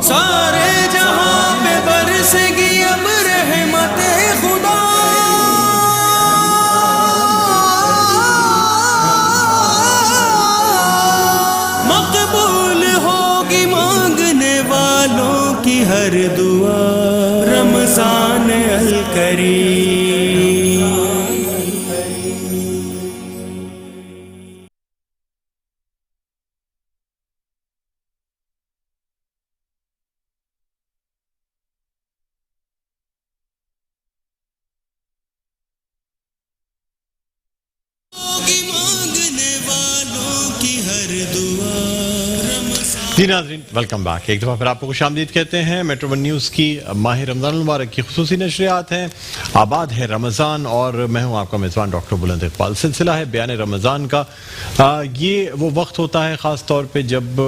سارے جہاں پہ برسے گی اب رحمت خدا، مقبول ہوگی مانگنے والوں کی ہر دعا، رمضان الکریم۔ جی ناظرین، ویلکم بیک۔ ایک دفعہ پھر آپ کو خوش آمدید کہتے ہیں۔ میٹرو ون نیوز کی ماہ رمضان المبارک کی خصوصی نشریات ہیں۔ آباد ہے رمضان، اور میں ہوں آپ کا میزبان ڈاکٹر بلند اقبال۔ سلسلہ ہے بیان رمضان کا۔ یہ وہ وقت ہوتا ہے خاص طور پہ جب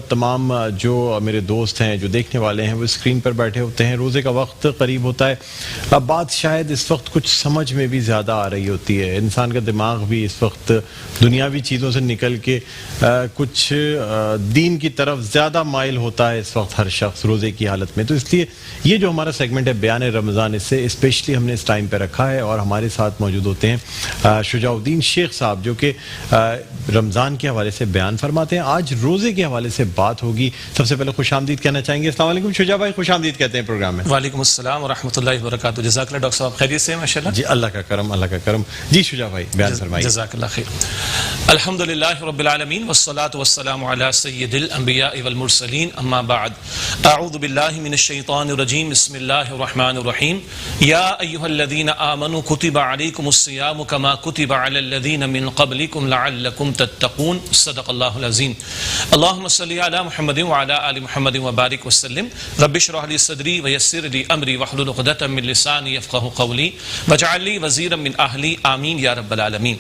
تمام جو میرے دوست ہیں، جو دیکھنے والے ہیں، وہ اسکرین پر بیٹھے ہوتے ہیں، روزے کا وقت قریب ہوتا ہے۔ بات شاید اس وقت کچھ سمجھ میں بھی زیادہ آ رہی ہوتی ہے، انسان کا دماغ بھی اس وقت دنیاوی چیزوں سے نکل کے کچھ دین کی طرف زیادہ مائل ہوتا ہے اس وقت ہر شخص روزے کی حالت میں۔ تو اس لیے یہ جو ہمارا سیگمنٹ ہے بیان رمضان، اس سے اسپیشلی ہم نے اس ٹائم پہ رکھا ہے، اور ہمارے ساتھ موجود ہوتے ہیں شجاع الدین شیخ صاحب، جو کہ رمضان کے حوالے سے بیان فرماتے ہیں۔ آج روزے کے حوالے سے بات ہوگی۔ سب سے پہلے خوش آمدید کہنا چاہیں گے۔ السلام علیکم شجاع بھائی، خوش آمدید کہتے ہیں پروگرام میں۔ وعلیکم السلام ورحمۃ اللہ وبرکاتہ۔ جزاک اللہ ڈاکٹر صاحب، خیریت سے ہیں؟ ماشاء اللہ جی، اللہ کا کرم، اللہ کا کرم۔ جی شجاع بھائی، بیان فرمائیے۔ جزاک اللہ خیر۔ الحمد للہ رب العالمین والصلاة والسلام علی سید الانبیاء والمرسلین، اما بعد، اعوذ باللہ من الشیطان الرجیم، بسم اللہ الرحمن الرحیم۔ یا ایہا الذین آمنوا کتب علیکم الصیام کما کتب علی الذین من قبلکم لعلکم تتقون، صدق اللہ العظیم۔ اللہم صلی علی محمد وعلی آل محمد وبارک وسلم۔ رب اشرح لی صدری ویسر لی امری واحلل عقدۃ من لسانی یفقہوا قولی واجعل لی وزیرا من اہلی، آمین یا رب العالمین۔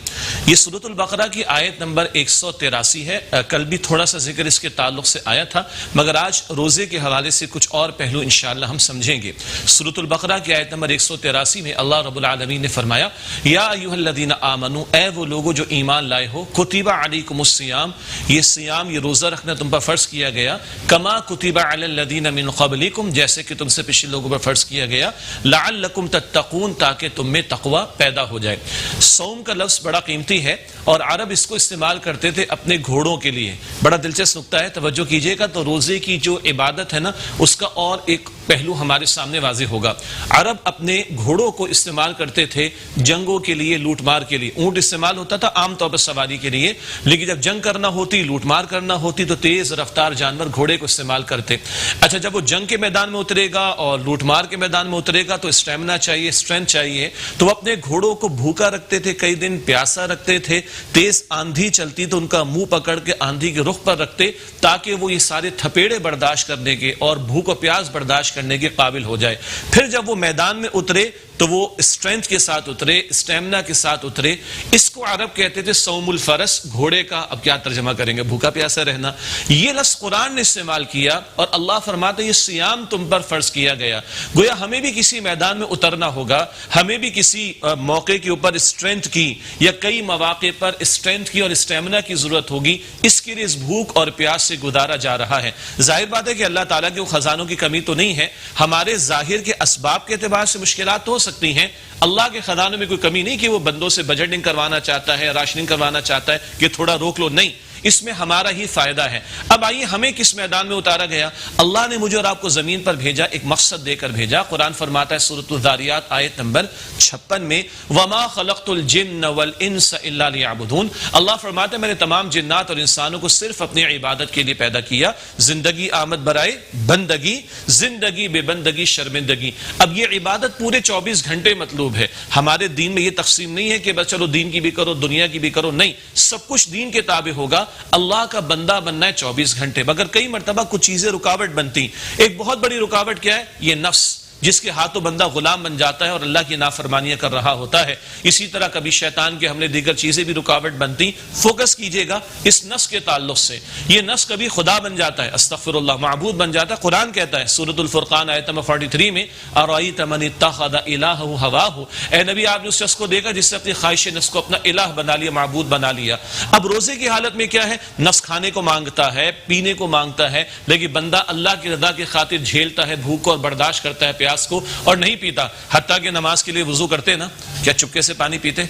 یہ سورۃ البقرہ کی آیت نمبر 183 ہے۔ کل بھی تھوڑا سا ذکر اس کے تعلق سے آیا تھا، مگر آج روزے کے حوالے سے کچھ اور پہلو انشاءاللہ ہم سمجھیں گے۔ سورۃ البقرہ کی آیت نمبر 183 میں اللہ رب العالمین نے فرمایا، یا ایھا الذین آمنوا، اے وہ لوگو جو ایمان لائے ہو، کتب علیکم الصیام، یہ صیام، یہ روزہ رکھنا تم پر فرض کیا گیا، کما کتب علی الذین من قبلکم، جیسے کہ تم سے پچھلے لوگوں پر فرض کیا گیا، لعلکم تتقون، تاکہ تم میں تقوی پیدا ہو جائے۔ صوم کا لفظ بڑا قیمتی ہے، اور عرب اس کو استعمال کرتے تھے اپنے گھوڑوں کے لیے۔ بڑا دلچسپ نکتہ ہے، توجہ کیجئے گا تو روزے کی جو عبادت ہے نا، اس کا اور ایک پہلو ہمارے سامنے واضح ہوگا۔ عرب اپنے گھوڑوں کو استعمال کرتے تھے جنگوں کے لیے، لوٹ مار کے لیے۔ اونٹ استعمال ہوتا تھا عام طور پر سواری کے لیے، لیکن جب جنگ کرنا ہوتی، لوٹ مار کرنا ہوتی، تو تیز رفتار جانور گھوڑے کو استعمال کرتے۔ اچھا، جب وہ جنگ کے میدان میں اترے گا اور لوٹ مار کے میدان میں اترے گا تو اسٹیمنا چاہیے، اسٹرینتھ چاہیے، تو وہ اپنے گھوڑوں کو بھوکا رکھتے تھے، کئی دن پیاسا رکھتے تھے، تیز آندھی چلتی تو ان کا منہ پکڑ کے آندھی کے رخ پر رکھتے، تاکہ وہ یہ سارے تھپیڑے برداشت کرنے کے اور بھوک و پیاس برداشت کرنے کے قابل ہو جائے۔ پھر جب وہ میدان میں اترے تو وہ اسٹرینتھ کے ساتھ اترے، اسٹیمنا کے ساتھ اترے۔ اس کو عرب کہتے تھے صوم الفرس، گھوڑے کا اب کیا ترجمہ کریں گے، بھوکا پیاسا رہنا۔ یہ لفظ قرآن نے استعمال کیا، اور اللہ فرماتا ہے یہ صیام تم پر فرض کیا گیا۔ گویا ہمیں بھی کسی میدان میں اترنا ہوگا، ہمیں بھی کسی موقع کے اوپر اسٹرینتھ کی، یا کئی مواقع پر اسٹرینتھ کی اور اسٹیمنا کی ضرورت ہوگی۔ اس کے لیے اس بھوک اور پیاس سے گزارا جا رہا ہے۔ ظاہر بات ہے کہ اللہ تعالیٰ کے خزانوں کی کمی تو نہیں ہے، ہمارے ظاہر کے اسباب کے اعتبار سے مشکلات ہو سکتی ہیں۔ اللہ کے خزانوں میں کوئی کمی نہیں کہ وہ بندوں سے بجٹنگ کروانا چاہتا ہے، راشننگ کروانا چاہتا ہے کہ تھوڑا روک لو، نہیں، اس میں ہمارا ہی فائدہ ہے۔ اب آئیے ہمیں کس میدان میں اتارا گیا؟ اللہ نے مجھے اور آپ کو زمین پر بھیجا، ایک مقصد دے کر بھیجا۔ قرآن فرماتا ہے سورۃ الذاریات آیت نمبر 56 میں، وما خلقت الجن والانس الا لیعبدون، اللہ فرماتا ہے میں نے تمام جنات اور انسانوں کو صرف اپنی عبادت کے لیے پیدا کیا۔ زندگی آمد برائے بندگی، زندگی بے بندگی شرمندگی۔ اب یہ عبادت پورے 24 گھنٹے مطلوب ہے۔ ہمارے دین میں یہ تقسیم نہیں ہے کہ بس چلو دین کی بھی کرو، دنیا کی بھی کرو، نہیں، سب کچھ دین کے تابع ہوگا۔ اللہ کا بندہ بننا ہے 24 گھنٹے، مگر کئی مرتبہ کچھ چیزیں رکاوٹ بنتی۔ ایک بہت بڑی رکاوٹ کیا ہے؟ یہ نفس۔ جس کے ہاتھوں بندہ غلام بن جاتا ہے اور اللہ کی نافرمانیاں کر رہا ہوتا ہے. اسی طرح کبھی شیطان کے حملے دیگر چیزیں بھی رکاوٹ بنتی. فوکس کیجئے گا اس نفس کے تعلق سے. یہ نفس کبھی خدا بن جاتا ہے, استغفر اللہ, معبود بن جاتا ہے. قرآن کہتا ہے سورۃ الفرقان آیت نمبر 43 میں, ارأیت من اتخذ الہہ ہواہ, اے نبی آپ نے اس شخص کو دیکھا جس نے اپنی خواہش نفس کو اپنا الہ بنا لیا, معبود بنا لیا. اب روزے کی حالت میں کیا ہے, نفس کھانے کو مانگتا ہے, پینے کو مانگتا ہے, لیکن بندہ اللہ کی رضا کی خاطر جھیلتا ہے بھوک کو اور برداشت کرتا ہے پیاس کو اور نہیں پیتا. حتیٰ کہ نماز کے لیے وضو کرتے نا, کیا چپکے سے پانی پیتے؟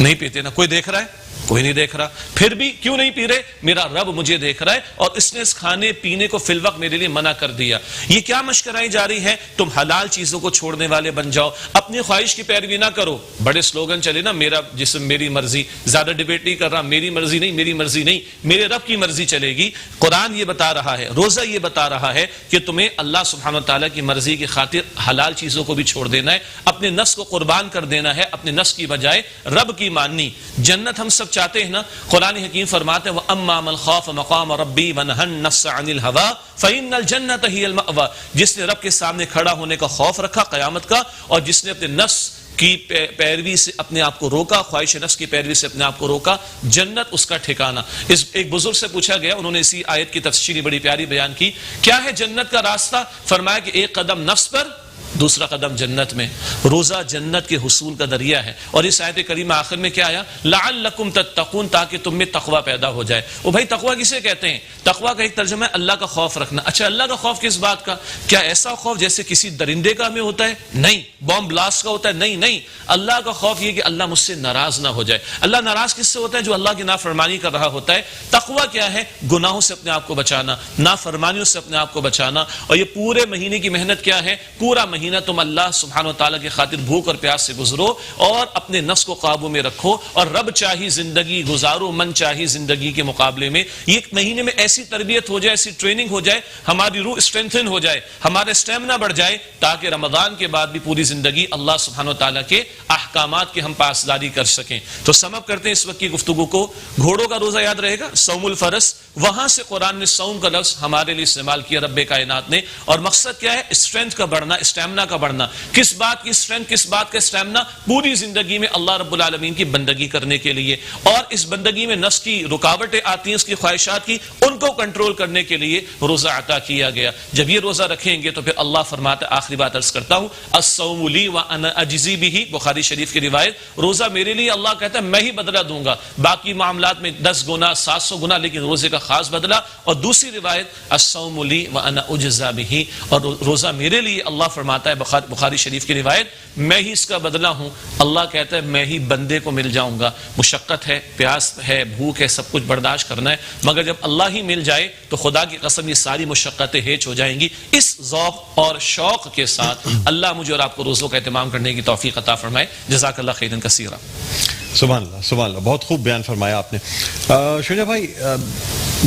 نہیں پیتے نا. کوئی دیکھ رہا ہے؟ کوئی نہیں دیکھ رہا. پھر بھی کیوں نہیں پی رہے؟ میرا رب مجھے دیکھ رہا ہے اور اس نے اس کھانے پینے کو فی الوقت میرے لیے منع کر دیا. یہ کیا مشکرائی جاری ہے؟ تم حلال چیزوں کو چھوڑنے والے بن جاؤ, اپنی خواہش کی پیروی نہ کرو. بڑے سلوگن چلے نا, میرا جسم میری مرضی, زیادہ ڈیبیٹ نہیں کر رہا, میری مرضی نہیں, میری مرضی نہیں, میرے رب کی مرضی چلے گی. قرآن یہ بتا رہا ہے, روزہ یہ بتا رہا ہے کہ تمہیں اللہ سبحانہ و تعالیٰ کی مرضی کی خاطر حلال چیزوں کو بھی چھوڑ دینا ہے, اپنے نفس کو قربان کر دینا ہے, اپنے نفس کی بجائے رب کی ماننی. جنت ہم سب چاہتے ہیں نا. قرآن حکیم فرماتے ہیں وَأَمَّا مَنْ خَافَ مَقَامَ رَبِّهِ وَنَهَى النَّفْسَ عَنِ الْهَوَىٰ فَإِنَّ الْجَنَّةَ هِيَ الْمَأْوَىٰ, جس نے رب کے سامنے کھڑا ہونے کا خوف رکھا قیامت کا, اور جس نے اپنے نفس کی پیروی سے اپنے آپ کو روکا, خواہش نفس کی پیروی سے اپنے آپ کو روکا, جنت اس کا ٹھکانہ. اس ایک بزرگ سے پوچھا گیا, انہوں نے اسی آیت کی تفسیری بڑی پیاری بیان کی, کیا ہے جنت کا راستہ؟ فرمایا کہ ایک قدم نفس پر, دوسرا قدم جنت میں. روزہ جنت کے حصول کا ذریعہ ہے. اور اس آیت کریمہ آخر میں کیا آیا؟ لعلکم تتقون, تاکہ تم میں تقوی پیدا ہو جائے. وہ بھائی تقوی کسے کہتے ہیں؟ تقوی کا ایک ترجمہ ہے اللہ کا خوف رکھنا. اچھا اللہ کا خوف کس بات کا؟ کیا ایسا خوف جیسے کسی درندے کا ہمیں ہوتا ہے؟ نہیں. بم بلاسٹ کا ہوتا ہے؟ نہیں نہیں. اللہ کا خوف یہ کہ اللہ مجھ سے ناراض نہ ہو جائے. اللہ ناراض کس سے ہوتا ہے؟ جو اللہ کی نافرمانی کر رہا ہوتا ہے. تقوی کیا ہے؟ گناہوں سے اپنے آپ کو بچانا, نافرمانیوں سے اپنے آپ کو بچانا. اور یہ پورے مہینے کی محنت کیا ہے؟ پورا مہینہ تم اللہ سبحانہ و تعالیٰ کی خاطر بھوک اور پیاس سے گزرو اور اپنے نفس کو قابو میں رکھو, اور رب چاہی زندگی گزارو, من چاہی زندگی کے مقابلے میں. ایک مہینے میں ایسی تربیت ہو جائے, ایسی ٹریننگ ہو جائے, ہماری روح اسٹرینتھن ہو جائے, ہمارا اسٹیمنا بڑھ جائے, تاکہ رمضان کے بعد بھی پوری زندگی اللہ سبحانہ و تعالیٰ کے احکامات کی ہم پاسداری کر سکیں. تو سم اپ کرتے ہیں اس وقت کی گفتگو کو. گھوڑوں کا روزہ یاد رہے گا, صوم الفرس, وہاں سے قرآن نے صوم کا لفظ ہمارے لیے استعمال کیا رب کائنات نے. اور مقصد کیا ہے؟ اسٹرینتھ کا بڑھنا, اسٹیمنا کا بڑھنا. کس بات کی اسٹرینتھ, کس بات کا اسٹیمنا؟ پوری زندگی میں اللہ رب العالمین کی بندگی کرنے کے لیے. اور اس بندگی میں نفس کی رکاوٹیں آتی ہیں, اس کی خواہشات کی, ان کو کنٹرول کرنے کے لیے روزہ عطا کیا گیا. جب یہ روزہ رکھیں گے تو پھر اللہ فرماتا ہے, آخری بات عرض کرتا ہوں, الصوم لی وانا اجزی بہ, بخاری شریف کی روایت, روزہ میرے لیے, اللہ کہتا ہے میں ہی بدلہ دوں گا. باقی معاملات میں 10 گنا 700 گنا, لیکن روزے کا خاص بدلہ. اور دوسری روایت الصوم لی وانا اجزی بہ, اور روزہ میرے لیے, اللہ فرماتا ہے بخاری شریف کی روایت, میں ہی اس کا بدلہ ہوں. اللہ کہتا ہے میں ہی بندے کو مل جاؤں گا. مشقت ہے, پیاس ہے, بھوک ہے, سب کچھ برداشت کرنا ہے, مگر جب اللہ ہی مل جائے تو خدا کی قسم یہ ساری مشقتیں ہیچ ہو جائیں گی. اس ذوق اور شوق کے ساتھ اللہ مجھے اور آپ کو روزوں کا اہتمام کرنے کی توفیق عطا فرمائے. جزاک اللہ خیرا کثیرا. سبحان اللہ, سبحان اللہ, بہت خوب بیان فرمایا آپ نے. شجاع بھائی,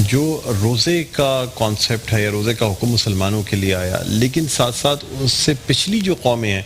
جو روزے کا کانسیپٹ ہے یا روزے کا حکم مسلمانوں کے لیے آیا, لیکن ساتھ ساتھ اس سے پچھلی جو قومیں ہیں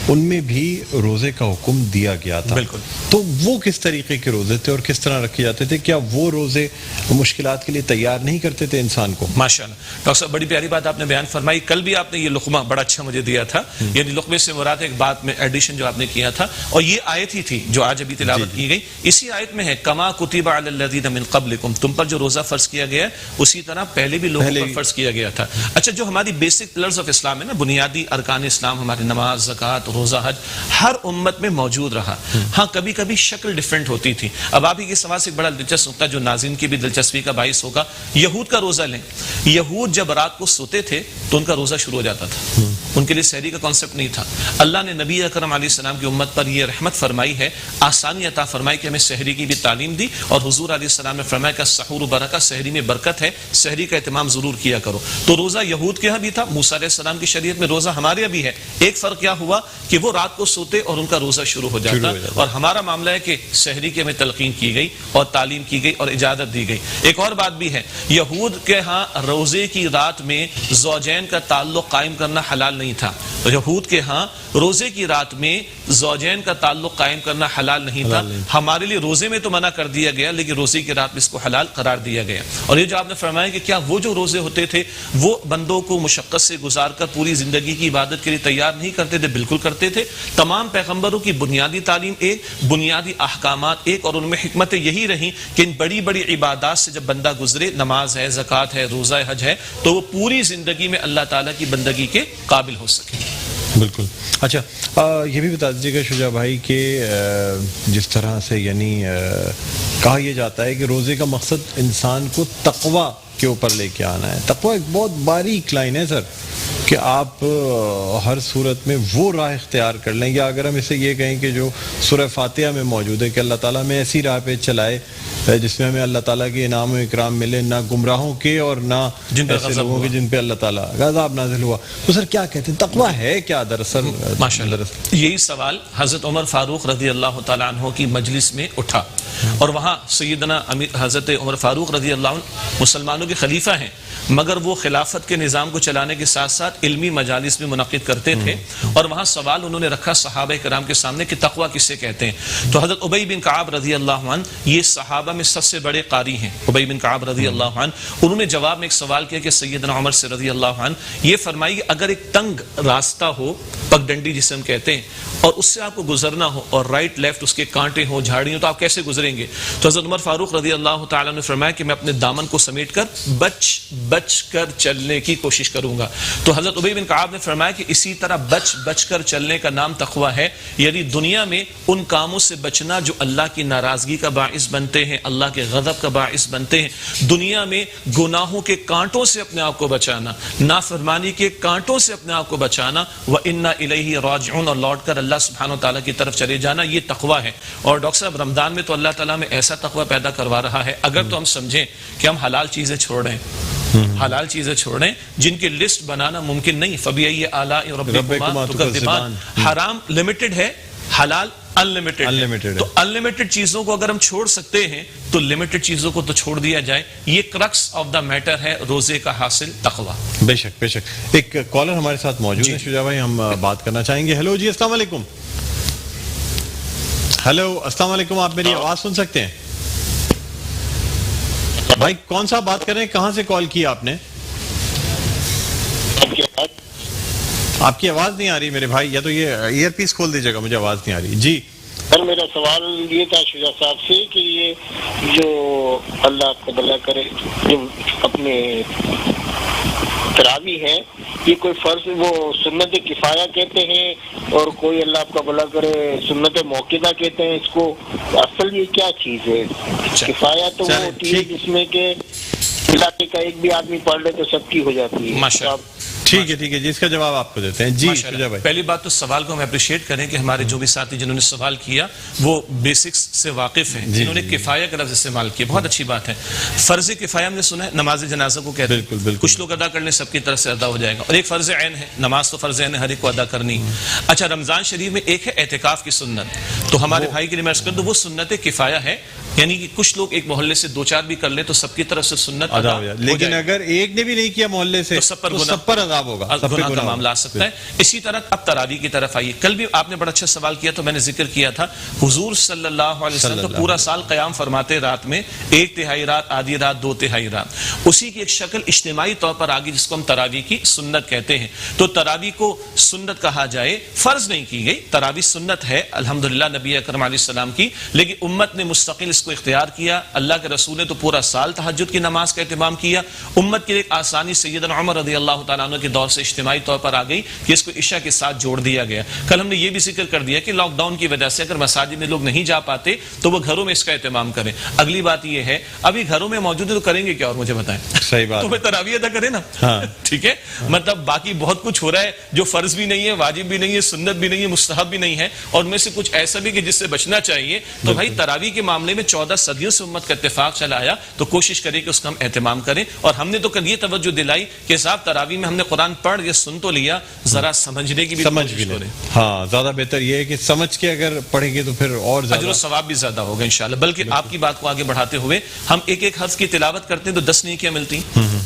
ان میں بھی روزے کا حکم دیا گیا تھا. بالکل. تو وہ کس طریقے کے روزے تھے اور کس طرح رکھے جاتے تھے؟ کیا وہ روزے مشکلات کے لیے تیار نہیں کرتے تھے انسان کو؟ ماشاءاللہ ڈاکٹر صاحب, بڑی پیاری بات آپ نے بیان فرمائی. کل بھی آپ نے یہ لقمہ بڑا اچھا مجھے دیا تھا, یعنی لقمے سے مراد ایک بات میں ایڈیشن جو آپ نے کیا تھا, اور یہ آیت ہی تھی جو آج ابھی تلاوت کی گئی. اسی آیت میں ہے کما کتب علی الذین من قبلکم, تم پر جو روزہ فرض کیا گیا ہے اسی طرح پہلے بھی لوگوں پر فرض کیا گیا تھا. اچھا, جو ہماری بیسک پلرز آف اسلام ہے نا, بنیادی ارکان اسلام, ہماری نماز, زکوٰۃ, روزہ, حج, ہر امت میں موجود رہا. ہاں کبھی کبھی شکل ڈیفرنٹ ہوتی تھی. اب آپ ہی کے سوال سے ایک بڑا دلچسپ نقطہ جو ناظرین کی بھی دلچسپی کا باعث ہوگا, یہود کا روزہ لیں. یہود جب رات کو سوتے تھے تو ان کا روزہ شروع ہو جاتا تھا, ان کے لیے سحری کا کانسیپٹ نہیں تھا. اللہ نے نبی اکرم علیہ السلام کی امت پر یہ رحمت فرمائی ہے, آسانی عطا فرمائی کہ ہمیں سحری کی بھی تعلیم دی, اور حضور علیہ السلام نے فرمایا کہ السحور برکہ, سحری میں برکت ہے, سحری کا اہتمام ضرور کیا کرو. تو روزہ یہود کے ہاں بھی تھا, موسیٰ علیہ السلام کی شریعت میں روزہ ہمارے یہاں بھی ہے. ایک فرق کیا ہوا کہ وہ رات کو سوتے اور ان کا روزہ شروع ہو جاتا, اور ہمارا معاملہ ہے کہ سحری کی ہمیں تلقین کی گئی اور تعلیم کی گئی اور اجازت دی گئی. ایک اور بات بھی ہے, یہود کے ہاں روزے کی رات میں زوجین کا تعلق قائم کرنا حلال نہیں تھا. یہود کے ہاں روزے کی رات میں زوجین کا تعلق قائم کرنا حلال نہیں تھا. ہمارے لیے روزے میں تو منع کر دیا گیا, لیکن روزے کی رات میں اس کو حلال قرار دیا گیا. اور یہ جو آپ نے فرمایا کہ کیا وہ جو روزے ہوتے تھے وہ بندوں کو مشقت سے گزار کر پوری زندگی کی عبادت کے لیے تیار نہیں کرتے تھے؟ بالکل کرتے تھے. تمام پیغمبروں کی بنیادی تعلیم ایک, بنیادی احکامات ایک, اور ان میں حکمتیں یہی رہیں کہ ان بڑی بڑی عبادات سے جب بندہ گزرے, نماز ہے, زکوٰۃ ہے, روزہ حج ہے, تو وہ پوری زندگی میں اللہ تعالیٰ کی بندگی کے قابل ہو سکے. بالکل. اچھا یہ بھی بتا دیجیے گا شجاع بھائی کہ جس طرح سے یعنی کہا یہ جاتا ہے کہ روزے کا مقصد انسان کو تقوی کے اوپر لے کے آنا ہے. تقوی ایک بہت باریک لائن ہے سر, کہ آپ ہر صورت میں وہ راہ اختیار کر لیں, یا اگر ہم اسے یہ کہیں کہ جو سورہ فاتحہ میں موجود ہے کہ اللہ تعالیٰ میں ایسی راہ پہ چلائے جس میں ہمیں اللہ تعالیٰ کے انعام و اکرام ملے, نہ گمراہوں کے اور نہ ایسے لوگوں کے جن پہ اللہ تعالیٰ عذاب نازل ہوا. تو سر کیا کہتے ہیں تقوی ہے کیا دراصل؟ ماشاءاللہ یہی سوال حضرت عمر فاروق رضی اللہ تعالیٰ عنہ کی مجلس میں اٹھا, اور وہاں سیدنا حضرت عمر فاروق رضی اللہ عنہ مسلمانوں کے خلیفہ ہیں, مگر وہ خلافت کے نظام کو چلانے کے ساتھ ساتھ علمی مجالس بھی منعقد کرتے تھے. اور وہاں سوال انہوں نے رکھا صحابہ کرام کے سامنے کہ تقوی کسے کہتے ہیں. تو حضرت ابی بن کعب رضی اللہ عنہ یہ صحابہ میں سب سے بڑے قاری ہیں. ابی بن کعب رضی اللہ عنہ انہوں نے جواب میں ایک سوال کیا کہ سیدنا عمر سے رضی اللہ عنہ یہ فرمائیے کہ اگر ایک تنگ راستہ ہو, پگڈنڈی جسے ہم کہتے ہیں, اور اس سے آپ کو گزرنا ہو اور رائٹ لیفٹ اس کے کانٹے ہوں, جھاڑی ہوں, تو آپ کیسے گزریں گے؟ تو حضرت عمر فاروق رضی اللہ تعالیٰ نے فرمایا کہ میں اپنے دامن کو سمیٹ کر بچ کر چلنے کی کوشش کروں گا. تو حضرت ابی بن کعب نے فرمایا کہ اسی طرح بچ کر چلنے کا نام تقوی ہے, یعنی دنیا میں ان کاموں سے بچنا جو اللہ کی ناراضگی کا باعث بنتے ہیں, اللہ کے غضب کا باعث بنتے ہیں. دنیا میں گناہوں کے کانٹوں سے اپنے آپ کو بچانا, نافرمانی کے کانٹوں سے اپنے آپ کو بچانا, وَإِنَّا إِلَيْهِ رَاجِعُونَ, اور لوٹ کر اللہ سبحانہ وتعالیٰ کی طرف چلے جانا, یہ تقوی ہے. اور ڈاکٹر صاحب رمضان میں تو اللہ تعالیٰ میں ایسا تقوی پیدا کروا رہا ہے, اگر تو ہم سمجھیں کہ ہم حلال چیزیں چھوڑ رہے ہیں, حلال چیزیں چھوڑیں جن کی لسٹ بنانا ممکن نہیں. فَبِأَيِّ آلَاءِ رَبِّكُمَا تُكَذِّبَانِ, حرام لمیٹڈ ہے, حلال انلمیٹڈ. تو انلمیٹڈ چیزوں کو اگر ہم چھوڑ سکتے ہیں تو لمیٹڈ چیزوں کو تو چھوڑ دیا جائے. یہ کرکس آف دا میٹر ہے روزے کا حاصل تقوی. بے شک بے شک. ایک کالر ہمارے ساتھ موجود ہے شجاع بھائی, ہم بات کرنا چاہیں گے. ہیلو جی, السلام علیکم. ہیلو السلام علیکم, آپ میری آواز سن سکتے ہیں؟ بھائی کون سا بات کر رہے ہیں, کہاں سے کال کیا آپ نے؟ آپ کی آواز نہیں آ رہی میرے بھائی, یا تو یہ ایئر پیس کھول دیجیے گا, مجھے آواز نہیں آ رہی. جی سر, میرا سوال یہ تھا شجاع صاحب سے کہ یہ جو اللہ آپ کو بھلا کرے جو اپنے تراوی ہے, یہ کوئی فرض وہ سنت کفایہ کہتے ہیں, اور کوئی اللہ آپ کا بھلا کرے سنت موقدہ کہتے ہیں اس کو. اصل یہ کیا چیز ہے؟ کفایہ تو وہ ہوتی ہے جس میں کہ علاقے کا ایک بھی آدمی پڑھ لے تو سب کی ہو جاتی ہے. ٹھیک ہے جی, اس کا جواب آپ کو دیتے ہیں. جی شجاع بھائی, پہلی بات تو سوال کو ہم اپریشیٹ کریں کہ ہمارے جو بھی ساتھی جنہوں نے سوال کیا وہ بیسکس سے واقف ہیں, جنہوں نے کفایہ کا لفظ استعمال کیا, بہت اچھی بات ہے. فرض کفایہ ہم نے سنا ہے نماز جنازہ کو کہتے ہیں, کچھ لوگ ادا کر لیں سب کی طرف سے ادا ہو جائے گا. اور ایک فرض عین ہے, نماز تو فرض عین ہے, ہر ایک کو ادا کرنی. اچھا, رمضان شریف میں ایک ہے اعتکاف کی سنت, تو ہمارے بھائی کے لیے میں عرض کر دوں وہ سنت کفایہ ہے, یعنی کہ کچھ لوگ ایک محلے سے 2-4 بھی کر لیں تو سب کی طرف سے سنت ادا ہو جائے. لیکن اگر ایک نے بھی نہیں کیا محلے سے تو سب پر عذاب ہوگا, گناہ کا معاملہ آ سکتا ہے. اسی طرح اب تراویح کی طرف آئیے. کل بھی آپ نے بڑا اچھا سوال کیا, تو میں نے ذکر کیا تھا حضور صلی اللہ علیہ وسلم تو پورا سال قیام فرماتے رات میں, 1/3 رات, آدھی رات, 2/3 رات. اسی کی ایک شکل اجتماعی طور پر آگی جس کو ہم تراویح کی سنت کہتے ہیں. تو تراویح کو سنت کہا جائے, فرض نہیں کی گئی, تراویح سنت ہے الحمدللہ نبی اکرم علیہ السلام کی, لیکن امت نے مستقل اس کو اختیار کیا. اللہ کے رسول نے تو پورا سال تہجد کی نماز کا اہتمام کیا. امت کی ایک آسانی سیدنا عمر رضی اللہ تعالیٰ عنہ کے دور سے اجتماعی طور پر آ گئی کہ اس کو عشاء کے ساتھ جوڑ دیا گیا. کل ہم نے یہ بھی ذکر کر دیا کہ لاک ڈاؤن کی وجہ سے اگر مساجد میں لوگ نہیں جا پاتے تو وہ گھروں میں اس کا اہتمام کریں. اگلی بات یہ ہے, ابھی گھروں میں موجود ہے تو کریں گے کیا, اور مجھے بتائیں. صحیح بات, تو پھر تراویح ادا کریں نا. ٹھیک ہے, مطلب باقی بہت کچھ ہو رہا ہے جو فرض بھی نہیں ہے, واجب بھی نہیں ہے, سنت بھی نہیں ہے, مستحب بھی نہیں ہے, اور ان میں سے کچھ ایسا بھی کہ جس سے بچنا چاہیے. تو بھائی تراویح کے معاملے میں 14 صدیوں سے امت کا اتفاق چلا آیا تو کوشش کریں کہ اس کا ہم اہتمام کریں. اور ہم نے تو کل یہ توجہ دلائی کہ صاحب تراویح میں ہم نے قرآن پڑھ کے سن تو لیا, ذرا سمجھنے کی بھی کوشش کریں. ہاں زیادہ بہتر یہ ہے کہ سمجھ کے اگر پڑھیں گے تو پھر اور اجر و ثواب بھی زیادہ ہوگا انشاءاللہ. بلکہ آپ کی بات کو آگے بڑھاتے ہوئے ہم ایک ایک حرف کی تلاوت کرتے ہیں تو 10 نیکیاں ملتی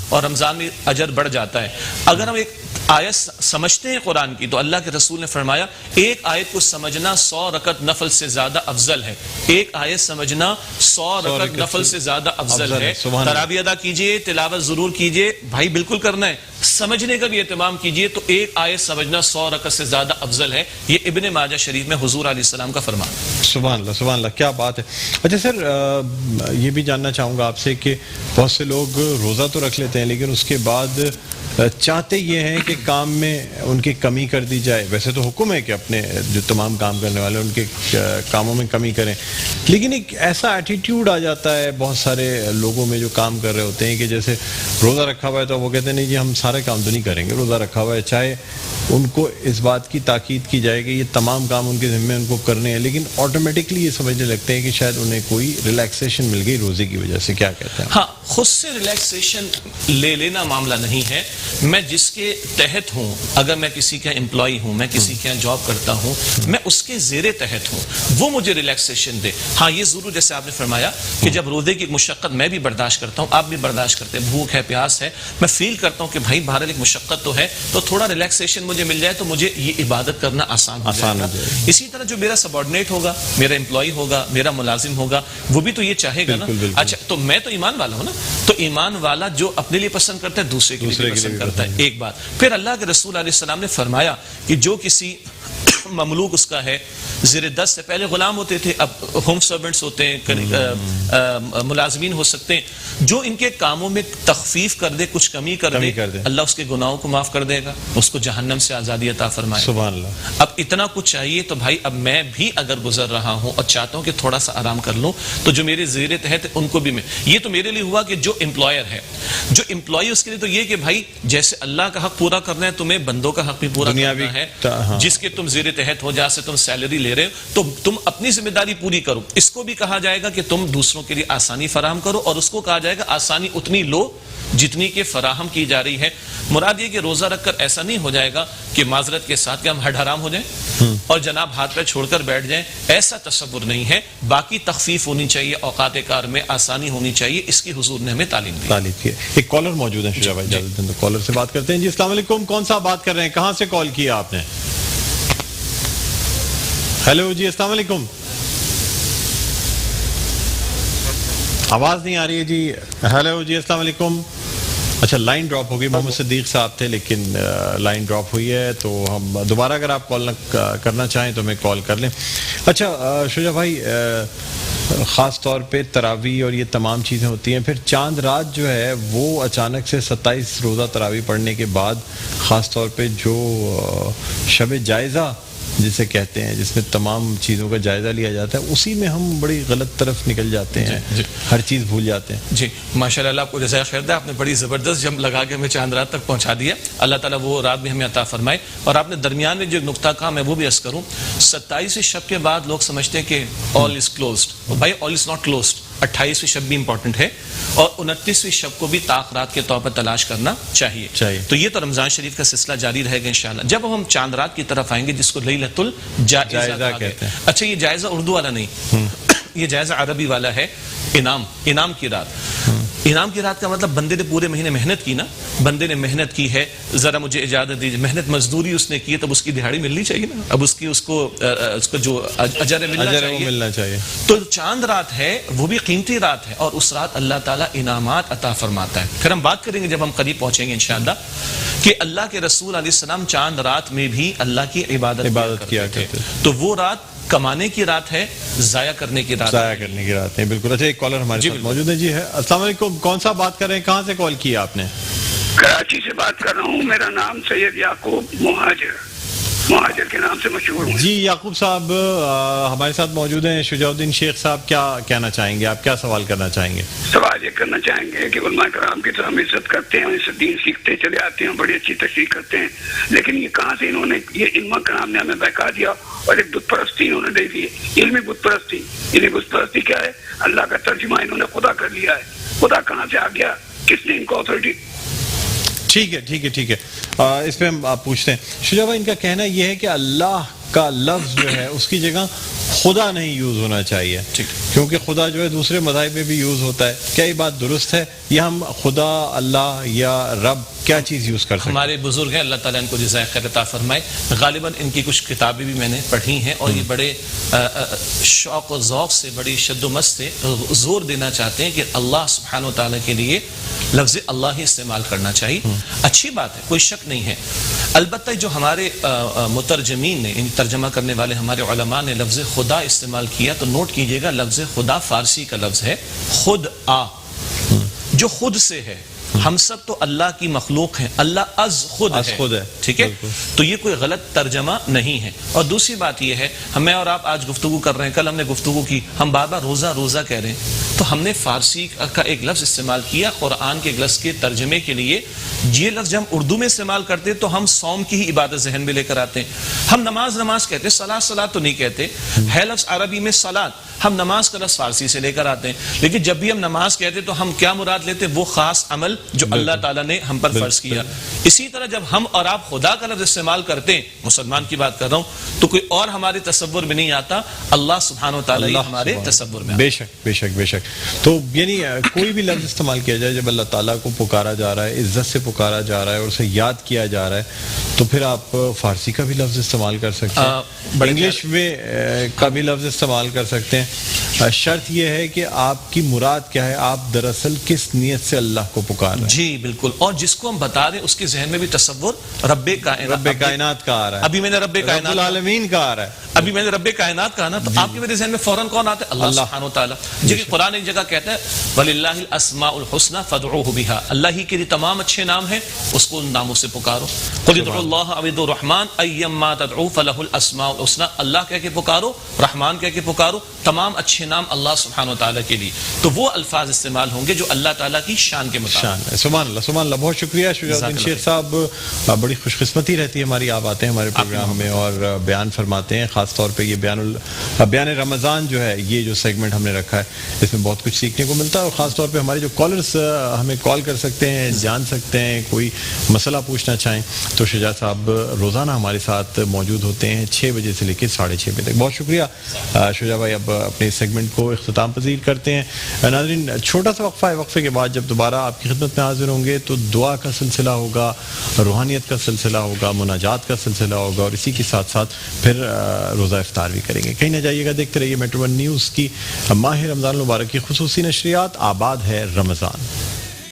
اور رمضان میں اجر بڑھ جاتا ہے. اگر ہم ایک آیت سمجھتے ہیں قرآن کی تو اللہ کے رسول نے فرمایا ایک آیت کو سمجھنا 100 رکعت نفل سے زیادہ افضل ہے. ایک آیت سمجھنا 100 رکعت نفل سے زیادہ افضل ہے. تراویح ادا کیجئے, تلاوت ضرور کیجئے بھائی, بالکل کرنا ہے, سمجھنے کا بھی اہتمام کیجئے. تو ایک آیت سمجھنا 100 رکعت سے زیادہ افضل ہے. یہ ابن ماجہ شریف میں حضور علیہ السلام کا فرمان. سبحان اللہ, سبحان اللہ, کیا بات ہے. اچھا سر, یہ بھی جاننا چاہوں گا آپ سے کہ بہت سے لوگ روزہ تو رکھ لیتے ہیں لیکن اس کے بعد چاہتے یہ ہیں کہ کام میں ان کی کمی کر دی جائے. ویسے تو حکم ہے کہ اپنے جو تمام کام کرنے والے ان کے کاموں میں کمی کریں, لیکن ایک ایسا ایٹیٹیوڈ آ جاتا ہے بہت سارے لوگوں میں جو کام کر رہے ہوتے ہیں کہ جیسے روزہ رکھا ہوا ہے تو وہ کہتے ہیں نہیں جی ہم سارے کام تو نہیں کریں گے, روزہ رکھا ہوا ہے. چاہے ان کو اس بات کی تاکید کی جائے کہ یہ تمام کام ان کے ذمے ان کو کرنے ہیں, لیکن آٹومیٹکلی یہ سمجھنے لگتے ہیں کہ شاید انہیں کوئی ریلیکسیشن مل گئی روزے کی وجہ سے. کیا کہتے ہیں؟ ہاں, خود سے ریلیکسیشن لے لینا معاملہ نہیں ہے. میں جس کے تحت ہوں, اگر میں کسی کا امپلائی ہوں, میں کسی کے جاب کرتا ہوں, میں اس کے زیر تحت ہوں, وہ مجھے ریلیکسیشن دے. ہاں یہ ضرور جیسے آپ نے فرمایا کہ جب روزے کی مشقت میں بھی برداشت کرتا ہوں, آپ بھی برداشت کرتے ہیں, بھوک ہے, پیاس ہے, میں فیل کرتا ہوں کہ بھائی بہرحال ایک مشقت تو ہے, تو تھوڑا ریلیکسیشن مجھے مل جائے تو مجھے یہ عبادت کرنا آسان ہو جائے گا. اسی طرح جو میرا سبارڈینیٹ ہوگا, میرا امپلائی ہوگا, میرا ملازم ہوگا, وہ بھی تو یہ چاہے گا نا. اچھا تو میں تو ایمان والا ہوں نا, تو ایمان والا جو اپنے لیے پسند کرتا ہے دوسرے کے لیے پسند کرتا ہے. ایک بات پھر اللہ کے رسول علیہ السلام نے فرمایا کہ جو کسی مملوک اس کا ہے, زیر 10 سے پہلے غلام ہوتے تھے, اب ہوم سرونٹس ہوتے ہیں, ملازمین ہو سکتے ہیں, جو ان کے کاموں میں تخفیف کر دے, کچھ کمی کر دے, اللہ اس کے گناہوں کو معاف کر دے گا, اس کو جہنم سے آزادی عطا فرمائے. سبحان اللہ. اب اتنا کچھ چاہیے تو بھائی اب میں بھی اگر گزر رہا ہوں اور چاہتا ہوں کہ تھوڑا سا آرام کر لوں, تو جو میرے زیر تحت ان کو بھی میں, یہ تو میرے لیے ہوا کہ جو امپلائر ہے, جو امپلائی اس کے لیے تو یہ کہ بھائی جیسے اللہ کا حق پورا کرنا ہے تمہیں بندوں کا حق بھی پورا کرنا ہے. جس کے تم زیر تحت ہو, جہاں سے تم سیلری لے رہے ہو, تو تم اپنی ذمہ داری پوری کرو. اس کو بھی کہا جائے گا کہ تم دوسروں کے لیے آسانی فراہم کرو, اور اس کو کہا جائے گا آسانی اتنی لو جتنی کہ فراہم کی جا رہی ہے. مراد یہ کہ روزہ رکھ کر ایسا نہیں ہو جائے گا کہ معذرت کے ساتھ کہ ہم ہڈ حرام ہو جائیں اور جناب ہاتھ پہ چھوڑ کر بیٹھ جائیں, ایسا تصور نہیں ہے. باقی تخفیف ہونی چاہیے, اوقات کار میں آسانی ہونی چاہیے, اس کی حضور نے ہمیں تعلیم دی. ایک کالر موجود ہے شجاع بھائی, کالر سے بات کرتے ہیں. جی السلام علیکم, کون سا بات کر رہے ہیں, کہاں سے کال کیا آپ نے؟ ہیلو جی السلام علیکم, آواز نہیں آ رہی ہے جی. ہیلو جی السلام علیکم. اچھا لائن ڈراپ ہو گئی, محمد صدیق صاحب تھے لیکن لائن ڈراپ ہوئی ہے, تو ہم دوبارہ اگر آپ کال کرنا چاہیں تو ہمیں کال کر لیں. اچھا شجاع بھائی, خاص طور پہ تراویح اور یہ تمام چیزیں ہوتی ہیں, پھر چاند رات جو ہے وہ اچانک سے 27 روزہ تراویح پڑھنے کے بعد خاص طور پہ جو شب جائزہ جسے کہتے ہیں, جس میں تمام چیزوں کا جائزہ لیا جاتا ہے, اسی میں ہم بڑی غلط طرف نکل جاتے ہیں, ہر چیز بھول جاتے ہیں. جی ماشاءاللہ, اللہ آپ کو جزائے خیر دے, آپ نے بڑی زبردست جم لگا کے ہمیں چاند رات تک پہنچا دیا. اللہ تعالیٰ وہ رات بھی ہمیں عطا فرمائے. اور آپ نے درمیان میں جو نقطہ کہا میں وہ بھی عرض کروں, 27ویں شب کے بعد لوگ سمجھتے ہیں کہ آل از کلوزڈ. بھائی آل از ناٹ کلوزڈ. 28ویں شب بھی امپورٹنٹ ہے اور 29ویں شب کو بھی تاخرات کے طور پر تلاش کرنا چاہیے. تو یہ تو رمضان شریف کا سلسلہ جاری رہے گا انشاءاللہ. جب ہم چاند رات کی طرف آئیں گے جس کو لیلۃ الجائزہ کہتے ہیں. اچھا یہ جائزہ اردو والا نہیں, یہ جائزہ عربی والا ہے. انعام کی رات. انعام کی رات کا مطلب بندے نے پورے مہینے محنت کی نا, بندے نے محنت کی ہے, ذرا مجھے اجازت دیجیے, محنت مزدوری اس نے کی ہے, تب اس کی دہاڑی ملنی چاہیے نا, اب اس کو جو اجر ملنا چاہیے. تو چاند رات ہے وہ بھی قیمتی رات ہے, اور اس رات اللہ تعالیٰ انعامات عطا فرماتا ہے. پھر ہم بات کریں گے جب ہم قریب پہنچیں گے انشاءاللہ کہ اللہ کے رسول علیہ السلام چاند رات میں بھی اللہ کی عبادت کیا کرتے تھے. تو وہ رات کمانے کی رات ہے, ضائع کرنے کی رات ہے. بالکل. اچھا ایک کالر ہمارے ساتھ موجود ہے. جی ہے, السلام علیکم, کون سا بات کر رہے ہیں, کہاں سے کال کیا آپ نے؟ کراچی سے بات کر رہا ہوں, میرا نام سید یعقوب مہاجر. مہاجر کے نام سے مشہور ہوں. جی یعقوب صاحب ہمارے ساتھ موجود ہیں. شجاعالدین شیخ صاحب کیا کہنا چاہیں گے؟ آپ کیا سوال کرنا چاہیں گے؟ سوال یہ کرنا چاہیں گے کہ علماء کرام کی طرح ہم عزت کرتے ہیں، ان سے دین سیکھتے چلے آتے ہیں، بڑی اچھی تشریح کرتے ہیں، لیکن یہ کہاں سے انہوں نے یہ علماء کرام نے ہمیں بہکا دیا اور ایک بت پرستی انہوں نے دے دی. علمی بت پرستی. علمی بت پرستی کیا ہے؟ اللہ کا ترجمہ انہوں نے خدا کر لیا ہے. خدا کہاں سے آ گیا؟ کس نے ان کو اتھارٹی؟ ٹھیک ہے اس پہ ہم آپ پوچھتے ہیں. شجاع بھائی ان کا کہنا یہ ہے کہ اللہ کا لفظ جو ہے اس کی جگہ خدا نہیں یوز ہونا چاہیے، کیونکہ خدا جو ہے دوسرے مذاہب میں بھی یوز ہوتا ہے. کیا یہ بات درست ہے یا ہم خدا، اللہ یا رب کیا چیز یوز کر سکتے ہیں؟ ہمارے بزرگ ہیں، اللہ تعالیٰ ان کو جزائے خیر عطا فرمائے، غالباً ان کی کچھ کتابیں بھی میں نے پڑھی ہیں اور یہ بڑے شوق و ذوق سے، بڑی شد و مست سے زور دینا چاہتے ہیں کہ اللہ سبحانہ و تعالیٰ کے لیے لفظ اللہ ہی استعمال کرنا چاہیے. اچھی بات ہے، کوئی شک نہیں ہے. البتہ جو ہمارے مترجمین نے، ترجمہ کرنے والے ہمارے علماء نے لفظ خدا استعمال کیا تو نوٹ کیجئے گا لفظ خدا فارسی کا لفظ ہے خود آ، جو خود سے ہے. ہم سب تو اللہ کی مخلوق ہیں، اللہ از خود ہے، ٹھیک ہے؟ تو یہ کوئی غلط ترجمہ نہیں ہے. اور دوسری بات یہ ہے، میں اور آپ آج گفتگو کر رہے ہیں، کل ہم نے گفتگو کی، ہم بار بار روزہ کہہ رہے ہیں، تو ہم نے فارسی کا ایک لفظ استعمال کیا قرآن کے ایک لفظ کے ترجمے کے لیے. یہ لفظ جب ہم اردو میں استعمال کرتے تو ہم صوم کی ہی عبادت ذہن میں لے کر آتے ہیں. ہم نماز کہتے ہیں، صلاۃ تو نہیں کہتے. ہے لفظ عربی میں صلاۃ، ہم نماز کا لفظ فارسی سے لے کر آتے ہیں. لیکن جب بھی ہم نماز کہتے تو ہم کیا مراد لیتے؟ وہ خاص عمل جو اللہ تعالیٰ نے ہم پر فرض کیا. اسی طرح جب ہم اور آپ خدا کا لفظ استعمال کرتے ہیں، مسلمان کی بات کر رہا ہوں، تو کوئی اور ہمارے تصور میں نہیں آتا، اللہ سبحانہ و تعالیٰ ہی ہمارے تصور میں آتا. بے شک. تو یعنی کوئی بھی لفظ استعمال کیا جائے جب اللہ تعالیٰ کو پکارا جا رہا ہے، عزت سے پکارا جا رہا ہے اور اسے یاد کیا جا رہا ہے، تو پھر آپ فارسی کا بھی لفظ استعمال کر سکتے ہیں، انگلش میں کا بھی لفظ استعمال کر سکتے ہیں. شرط یہ ہے کہ آپ کی مراد کیا ہے، آپ دراصل کس نیت سے اللہ کو پکار رہے ہیں. جی بالکل. اور جس کو ہم بتا رہے ہیں اس کے ذہن میں بھی تصور رب کائنات کا آ رہا ہے. ابھی میں نے رب کائنات العالمین کا آ رہا ہے. ابھی میں نے رب کائنات کہا نا، تو آپ کے میرے ذہن میں فوراً کون آتا ہے؟ اللہ سبحانہ و تعالیٰ. جی قرآن ایک جگہ کہتا ہے وَلِلَّهِ الْأَسْمَاءُ الْحُسْنَى فَادْعُوهُ بِهَا، اللہ ہی کے لیے تمام اچھے نام ہیں، اس کو ان ناموں سے پکارو. قُلِ ادْعُوا اللَّهَ أَوِ ادْعُوا الرَّحْمَٰنَ أَيَّمَّا تَدْعُوا فَلَهُ الْأَسْمَاءُ الْحُسْنَى، اللہ کہہ کے پکارو، رحمان کہہ کے پکارو، تمام اچھے نام اللہ سبحانہ و تعالیٰ کے لیے. تو وہ الفاظ استعمال ہوں گے جو اللہ تعالیٰ کی شان کے مطابق. سبحان اللہ. بہت شکریہ شجاعالدین شیخ صاحب. بڑی خوش قسمتی رہتی ہے ہماری، آپ آتے ہیں ہمارے پروگرام میں اور بیان فرماتے ہیں. خاص طور پہ یہ بیان رمضان جو ہے، یہ جو سیگمنٹ ہم نے رکھا ہے، اس میں بہت کچھ سیکھنے کو ملتا ہے. اور خاص طور پہ ہمارے جو کالرز ہمیں کال کر سکتے ہیں، جان سکتے ہیں، کوئی مسئلہ پوچھنا چاہیں تو شجاع صاحب روزانہ ہمارے ساتھ موجود ہوتے ہیں 6 بجے سے لے کے 6:30 بجے تک. بہت شکریہ شجاع بھائی. اب اپنے سیگمنٹ کو اختتام پذیر کرتے ہیں. ناظرین چھوٹا سا وقفہ ہے، وقفے کے بعد جب دوبارہ آپ کی خدمت میں حاضر ہوں گے تو دعا کا سلسلہ ہوگا، روحانیت کا سلسلہ ہوگا، مناجات کا سلسلہ ہوگا، اور اسی کے ساتھ ساتھ پھر روزہ افطار بھی کریں گے. کہیں نہ جائیے گا، دیکھتے رہیے میٹرو ون نیوز کی ماہ رمضان المبارک کی خصوصی نشریات. آباد ہے رمضان.